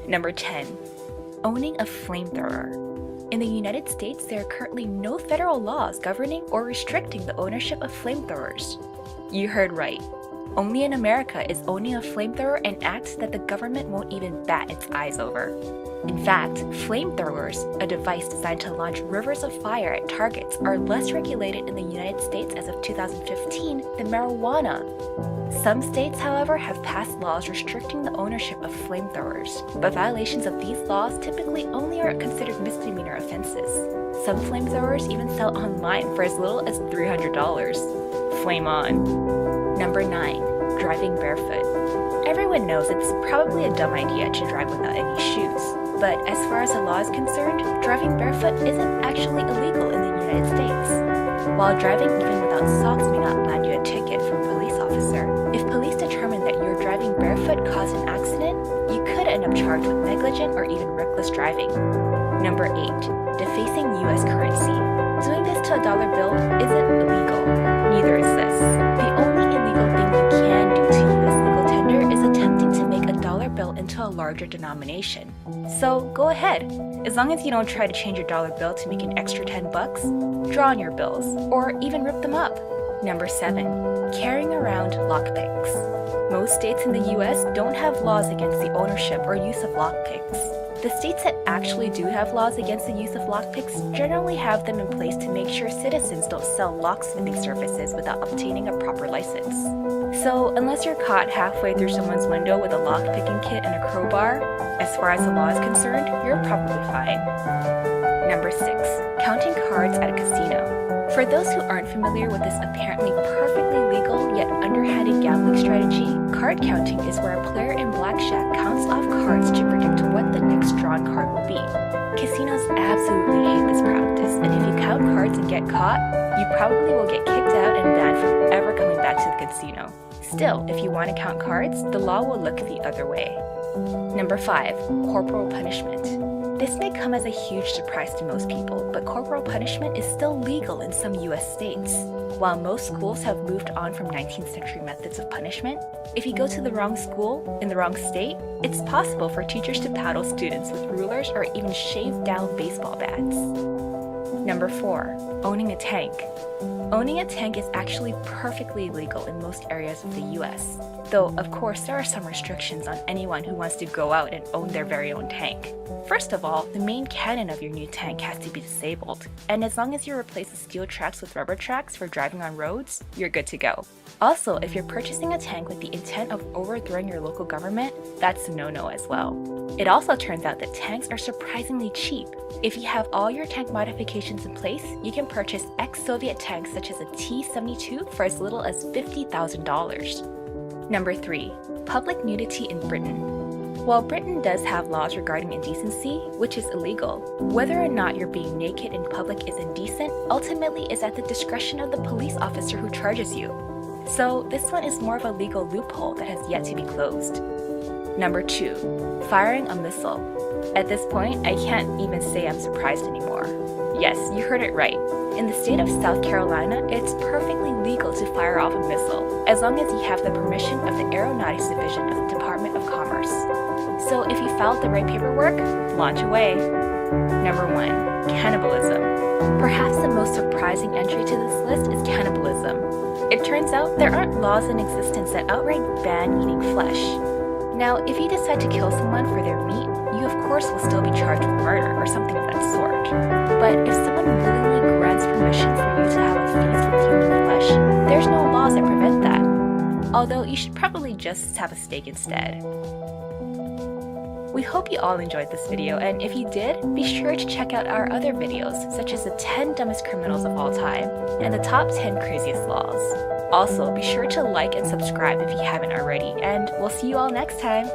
Number 10. Owning a flamethrower. In the United States, there are currently no federal laws governing or restricting the ownership of flamethrowers. You heard right. Only in America is owning a flamethrower an act that the government won't even bat its eyes over. In fact, flamethrowers, a device designed to launch rivers of fire at targets, are less regulated in the United States as of 2015 than marijuana. Some states, however, have passed laws restricting the ownership of flamethrowers, but violations of these laws typically only are considered misdemeanor offenses. Some flamethrowers even sell online for as little as $300. Flame on! Number 9. Driving barefoot. Everyone knows it's probably a dumb idea to drive without any shoes, but as far as the law is concerned, driving barefoot isn't actually illegal in the United States. While driving even without socks may not land you a ticket from a police officer, if police determine that your driving barefoot caused an accident, you could end up charged with negligent or even reckless driving. Number 8. Defacing US currency. Doing this to a dollar bill isn't illegal. Neither is this. The only illegal thing you can do to US legal tender is attempting to make a dollar bill into a larger denomination. So go ahead. As long as you don't try to change your dollar bill to make an extra $10, draw on your bills, or even rip them up. Number 7. Carrying around lockpicks. Most states in the US don't have laws against the ownership or use of lockpicks. The states that actually do have laws against the use of lockpicks generally have them in place to make sure citizens don't sell locksmithing services without obtaining a proper license. So, unless you're caught halfway through someone's window with a lockpicking kit and a crowbar, as far as the law is concerned, you're probably fine. Number 6. Counting cards at a casino. For those who aren't familiar with this apparently perfectly legal yet underhanded gambling strategy, card counting is where a player in blackjack counts off cards to predict what the next drawn card will be. Casinos absolutely hate this practice, and if you count cards and get caught, you probably will get kicked out and banned from ever coming back to the casino. Still, if you want to count cards, the law will look the other way. Number 5. Corporal punishment. This may come as a huge surprise to most people, but corporal punishment is still legal in some US states. While most schools have moved on from 19th century methods of punishment, if you go to the wrong school, in the wrong state, it's possible for teachers to paddle students with rulers or even shave down baseball bats. Number 4. Owning a tank. Owning a tank is actually perfectly legal in most areas of the US, though of course there are some restrictions on anyone who wants to go out and own their very own tank. First of all, the main cannon of your new tank has to be disabled, and as long as you replace the steel tracks with rubber tracks for driving on roads, you're good to go. Also, if you're purchasing a tank with the intent of overthrowing your local government, that's a no-no as well. It also turns out that tanks are surprisingly cheap. If you have all your tank modifications in place, you can purchase ex-Soviet tanks such as a T-72 for as little as $50,000. Number 3. Public nudity in Britain. While Britain does have laws regarding indecency, which is illegal, whether or not you're being naked in public is indecent ultimately is at the discretion of the police officer who charges you. So this one is more of a legal loophole that has yet to be closed. Number 2. Firing a missile. At this point, I can't even say I'm surprised anymore. Yes, you heard it right. In the state of South Carolina, it's perfectly legal to fire off a missile, as long as you have the permission of the Aeronautics Division of the Department of Commerce. So if you filed the right paperwork, launch away. Number 1. Cannibalism. Perhaps the most surprising entry to this list is cannibalism. It turns out there aren't laws in existence that outright ban eating flesh. Now, if you decide to kill someone for their meat, you of course will still be charged with murder or something of that sort. But if someone willingly grants permission for you to have a feast with human flesh, there's no laws that prevent that. Although you should probably just have a steak instead. We hope you all enjoyed this video, and if you did, be sure to check out our other videos, such as the 10 dumbest criminals of all time and the top 10 craziest laws. Also, be sure to like and subscribe if you haven't already, and we'll see you all next time!